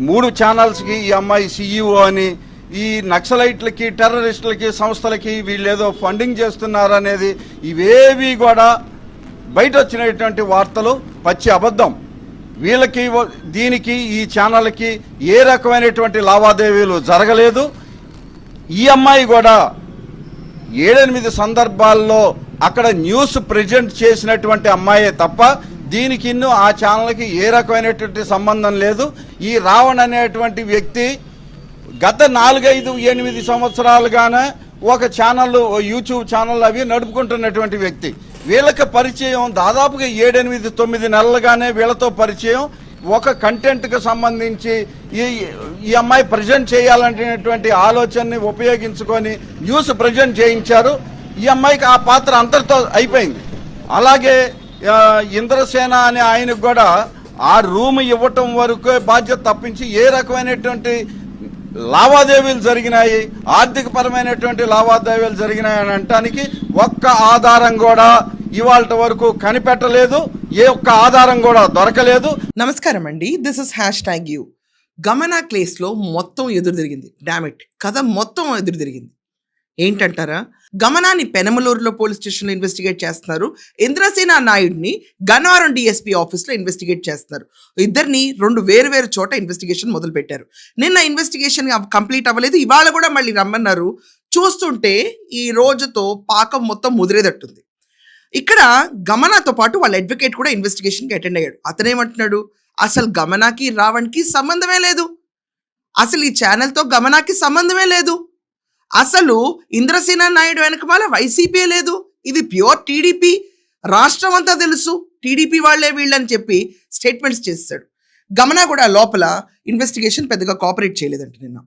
3 ఛానల్స్కి ఈ అమ్మాయి CEO అని, ఈ నక్సలైట్లకి, టెర్రరిస్టులకి, సంస్థలకి వీళ్ళేదో ఫండింగ్ చేస్తున్నారనేది ఇవేవి కూడా బయట వచ్చినటువంటి వార్తలు పచ్చి అబద్ధం. వీళ్ళకి, దీనికి, ఈ ఛానల్కి ఏ రకమైనటువంటి లావాదేవీలు జరగలేదు. ఈ అమ్మాయి కూడా 7-8 సందర్భాల్లో అక్కడ న్యూస్ ప్రజెంట్ చేసినటువంటి అమ్మాయే తప్ప దీనికి ఆ ఛానల్కి ఏ రకమైనటువంటి సంబంధం లేదు. ఈ రావణ్ అనేటువంటి వ్యక్తి గత 4-5-8 సంవత్సరాలుగానే ఒక ఛానల్, యూట్యూబ్ ఛానల్ అవి నడుపుకుంటున్నటువంటి వ్యక్తి. వీళ్ళకి పరిచయం దాదాపుగా 7-8-9 నెలలుగానే వీళ్ళతో పరిచయం. ఒక కంటెంట్కి సంబంధించి ఈ అమ్మాయి ప్రజెంట్ చేయాలనేటువంటి ఆలోచనని ఉపయోగించుకొని న్యూస్ ప్రజెంట్ చేయించారు. ఈ అమ్మాయికి ఆ పాత్ర అంతటితో అయిపోయింది. అలాగే ఇంద్రసేన అనే ఆయనకు కూడా ఆ రూమ్ ఇవ్వటం వరకు బాధ్యత తప్పించి ఏ రకమైనటువంటి లావాదేవీలు జరిగినాయి, ఆర్థిక పరమైనటువంటి లావాదేవీలు జరిగినాయి అని అనటానికి ఒక్క ఆధారం కూడా ఇవాళ వరకు కనిపెట్టలేదు. ఏ ఒక్క ఆధారం కూడా దొరకలేదు. నమస్కారం అండి, దిస్ ఇస్ #you. గమన కేసులో మొత్తం ఎదురు తిరిగింది. డామిట్, కథ మొత్తం ఎదురు తిరిగింది. ఏంటంటారా? గమనాన్ని పెనమలూరులో పోలీస్ స్టేషన్లో ఇన్వెస్టిగేట్ చేస్తున్నారు. ఇంద్రసేన నాయుడిని గన్నవరం DSP ఆఫీస్లో ఇన్వెస్టిగేట్ చేస్తున్నారు. ఇద్దరిని 2 వేరు చోట ఇన్వెస్టిగేషన్ మొదలు పెట్టారు. నిన్న ఇన్వెస్టిగేషన్ కంప్లీట్ అవ్వలేదు, ఇవాళ కూడా మళ్ళీ రమ్మన్నారు. చూస్తుంటే ఈ రోజుతో పాకం మొత్తం ముదిరేదట్టుంది. ఇక్కడ గమనాతో పాటు వాళ్ళ అడ్వకేట్ కూడా ఇన్వెస్టిగేషన్కి అటెండ్ అయ్యాడు. అతనేమంటున్నాడు, అసలు గమనాకి రావణ్కి సంబంధమే లేదు, అసలు ఈ ఛానల్తో గమనాకి సంబంధమే లేదు, అసలు ఇంద్రసేన నాయుడు వెనకమాల వైసీపీ లేదు, ఇది ప్యూర్ టీడీపీ, రాష్ట్రం అంతా తెలుసు, టీడీపీ వాళ్లే వీళ్ళని చెప్పి స్టేట్మెంట్స్ చేస్తాడు. గమన కూడా లోపల ఇన్వెస్టిగేషన్ పెద్దగా కోఆపరేట్ చేయలేదంట. నిన్న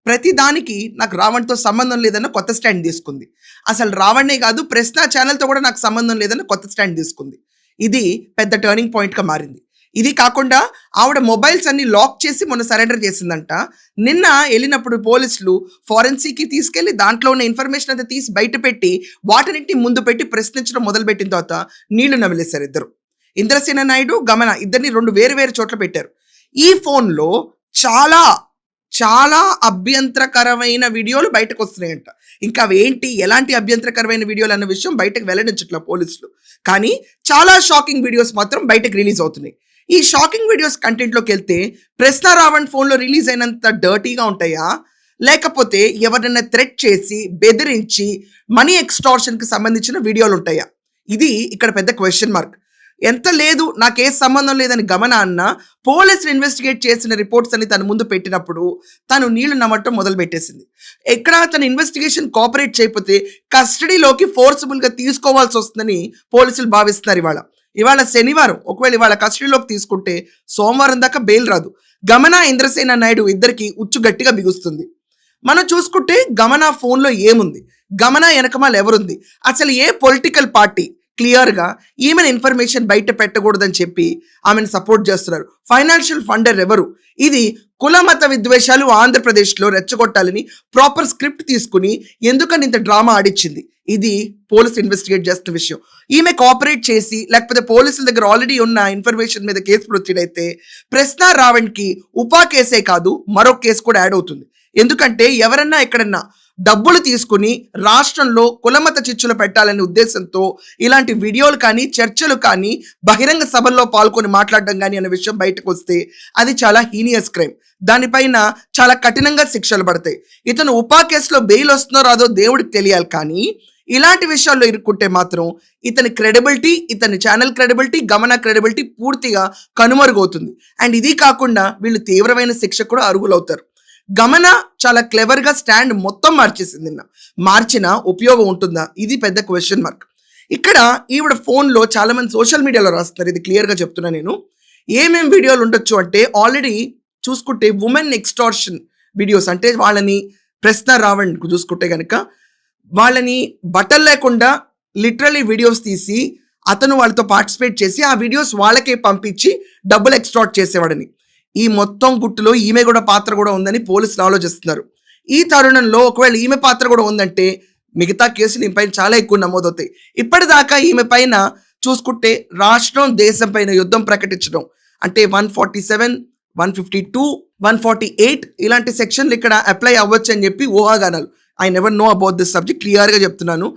ప్రతి దానికి నాకు రావణ్తో సంబంధం లేదన్న కొత్త స్టాండ్ తీసుకుంది. అసలు రావణ్నే కాదు, ప్రశ్న ఛానల్తో కూడా నాకు సంబంధం లేదన్న కొత్త స్టాండ్ తీసుకుంది. ఇది పెద్ద టర్నింగ్ పాయింట్గా మారింది. ఇది కాకుండా ఆవిడ మొబైల్స్ అన్ని లాక్ చేసి మొన్న సరెండర్ చేసిందంట. నిన్న వెళ్ళినప్పుడు పోలీసులు ఫారెన్సిక్కి తీసుకెళ్లి దాంట్లో ఉన్న ఇన్ఫర్మేషన్ అంతా తీసి బయట పెట్టి వాటిని ముందు పెట్టి ప్రశ్నించడం మొదలుపెట్టిన తర్వాత నీళ్లు నమిలేశారు ఇద్దరు. ఇంద్రసేన నాయుడు, గమన ఇద్దరిని 2 వేరు చోట్ల పెట్టారు. ఈ ఫోన్లో చాలా చాలా అభ్యంతరకరమైన వీడియోలు బయటకు వస్తున్నాయంట. ఇంకా అవేంటి, ఎలాంటి అభ్యంతరకరమైన వీడియోలు అన్న విషయం బయటకు వెల్లడించట్ల పోలీసులు. కానీ చాలా షాకింగ్ వీడియోస్ మాత్రం బయటకు రిలీజ్ అవుతున్నాయి. ఈ షాకింగ్ వీడియోస్ కంటెంట్లోకి వెళ్తే ప్రశ్న రావణ్ ఫోన్లో రిలీజ్ అయినంత డర్టీగా ఉంటాయా, లేకపోతే ఎవరైనా థ్రెట్ చేసి బెదిరించి మనీ ఎక్స్టార్షన్కి సంబంధించిన వీడియోలు ఉంటాయా? ఇది ఇక్కడ పెద్ద క్వశ్చన్ మార్క్. ఎంత లేదు, నాకే సంబంధం లేదని గమన అన్న పోలీసులు ఇన్వెస్టిగేట్ చేసిన రిపోర్ట్స్ అని తన ముందు పెట్టినప్పుడు తను నీళ్లు నమ్మటం మొదలు పెట్టేసింది. ఎక్కడ తన ఇన్వెస్టిగేషన్ కోఆపరేట్ చేయకపోతే కస్టడీలోకి ఫోర్సబుల్గా తీసుకోవాల్సి వస్తుందని పోలీసులు భావిస్తున్నారు. ఇవాళ శనివారం, ఒకవేళ ఇవాళ కస్టడీలోకి తీసుకుంటే సోమవారం దాకా బెయిల్ రాదు. గమన, ఇంద్రసేన నాయుడు ఇద్దరికి ఉచ్చు గట్టిగా బిగుస్తుంది. మనం చూసుకుంటే గమన ఫోన్లో ఏముంది, గమన వెనకమాల ఎవరుంది, అసలు ఏ పొలిటికల్ పార్టీ క్లియర్గా ఈమెను ఇన్ఫర్మేషన్ బయట పెట్టకూడదని చెప్పి ఆమెను సపోర్ట్ చేస్తున్నారు. ఫైనాన్షియల్ ఫండర్ ఎవరు, ఇది కుల మత విద్వేషాలు ఆంధ్రప్రదేశ్లో రెచ్చగొట్టాలని ప్రాపర్ స్క్రిప్ట్ తీసుకుని ఎందుకని ఇంత డ్రామా ఆడిచ్చింది, ఇది పోలీసు ఇన్వెస్టిగేట్ చేస్తున్న విషయం. ఈమె కోఆపరేట్ చేసి లేకపోతే పోలీసుల దగ్గర ఆల్రెడీ ఉన్న ఇన్ఫర్మేషన్ మీద కేసు ప్రొసీడ్ అయితే ప్రశ్న రావణ్కి ఉపా కేసే కాదు మరో కేసు కూడా యాడ్ అవుతుంది. ఎందుకంటే ఎవరన్నా ఎక్కడన్నా డబ్బులు తీసుకుని రాష్ట్రంలో కులమత చిచ్చులు పెట్టాలనే ఉద్దేశంతో ఇలాంటి వీడియోలు కానీ, చర్చలు కానీ, బహిరంగ సభల్లో పాల్గొని మాట్లాడడం కానీ అనే విషయం బయటకు వస్తే అది చాలా హీనియస్ క్రైమ్. దానిపైన చాలా కఠినంగా శిక్షలు పడతాయి. ఇతను ఉపా కేసులో బెయిల్ వస్తుందో రాదో దేవుడికి తెలియాలి. కానీ ఇలాంటి విషయాల్లో ఇరుక్కుంటే మాత్రం ఇతని క్రెడిబిలిటీ, ఇతని ఛానల్ క్రెడిబిలిటీ, గమన క్రెడిబిలిటీ పూర్తిగా కనుమరుగవుతుంది. అండ్ ఇది కాకుండా వీళ్ళు తీవ్రమైన శిక్ష కూడా అర్హులవుతారు. గమన చాలా క్లెవర్గా స్టాండ్ మొత్తం మార్చేసింది. మార్చిన ఉపయోగం ఉంటుందా, ఇది పెద్ద క్వశ్చన్ మార్క్. ఇక్కడ ఈవిడ ఫోన్లో చాలా మంది సోషల్ మీడియాలో రాస్తున్నారు, ఇది క్లియర్గా చెప్తున్నా నేను. ఏమేం వీడియోలు ఉండొచ్చు అంటే, ఆల్రెడీ చూసుకుంటే ఉమెన్ ఎక్స్టార్షన్ వీడియోస్, అంటే వాళ్ళని ప్రశ్న రావణ్ చూసుకుంటే కనుక వాళ్ళని బట్టలు లేకుండా లిటరలీ వీడియోస్ తీసి అతను వాళ్ళతో పార్టిసిపేట్ చేసి ఆ వీడియోస్ వాళ్ళకే పంపించి డబ్బులు ఎక్స్టార్ట్ చేసేవాడని. ఈ మొత్తం గుట్టులో ఈమె కూడా పాత్ర కూడా ఉందని పోలీసులు ఆలోచిస్తున్నారు. ఈ తరుణంలో ఒకవేళ ఈమె పాత్ర కూడా ఉందంటే మిగతా కేసులు ఈమె పైన చాలా ఎక్కువ నమోదవుతాయి. ఇప్పటిదాకా ఈమె పైన చూసుకుంటే రాష్ట్రం దేశం పైన యుద్ధం ప్రకటించడం, అంటే 147, 152, 148 ఇలాంటి సెక్షన్లు ఇక్కడ అప్లై అవ్వచ్చు అని చెప్పి ఊహాగానాలు. I never know about this subject, క్లియర్గా చెప్తున్నాను.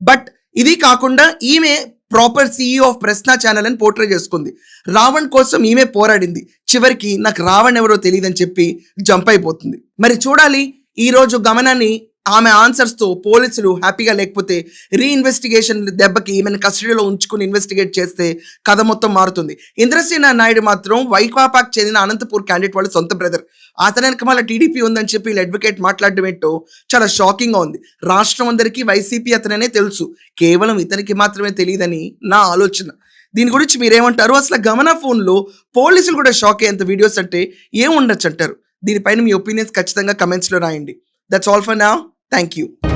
బట్ ఇది కాకుండా ఈమె ప్రాపర్ CEO ఆఫ్ ప్రశ్న ఛానల్ అని పోర్ట్రే చేసుకుంది. రావణ్ కోసం ఈమె పోరాడింది. చివరికి నాకు రావణ్ ఎవరో తెలియదని చెప్పి జంప్ అయిపోతుంది. మరి చూడాలి ఈ రోజు గమనాన్ని ఆమె ఆన్సర్స్తో పోలీసులు హ్యాపీగా లేకపోతే రీఇన్వెస్టిగేషన్ దెబ్బకి ఈమెను కస్టడీలో ఉంచుకుని ఇన్వెస్టిగేట్ చేస్తే కథ మొత్తం మారుతుంది. ఇంద్రసేన నాయుడు మాత్రం వైకాపాకు చెందిన అనంతపూర్ క్యాండిడేట్ వాళ్ళ సొంత బ్రదర్. అతని వెనక మళ్ళీ టీడీపీ ఉందని చెప్పి వీళ్ళు అడ్వకేట్ మాట్లాడడం ఏంటో చాలా షాకింగ్గా ఉంది. రాష్ట్రం అందరికీ వైసీపీ అతననే తెలుసు, కేవలం ఇతనికి మాత్రమే తెలియదని నా ఆలోచన. దీని గురించి మీరేమంటారు? అసలు గమన ఫోన్లో పోలీసులు కూడా షాక్ అయ్యేంత వీడియోస్ అంటే ఏముండొచ్చు అంటారు? దీనిపైన మీ ఒపీనియన్స్ ఖచ్చితంగా కమెంట్స్లో రాయండి. That's all for now. Thank you.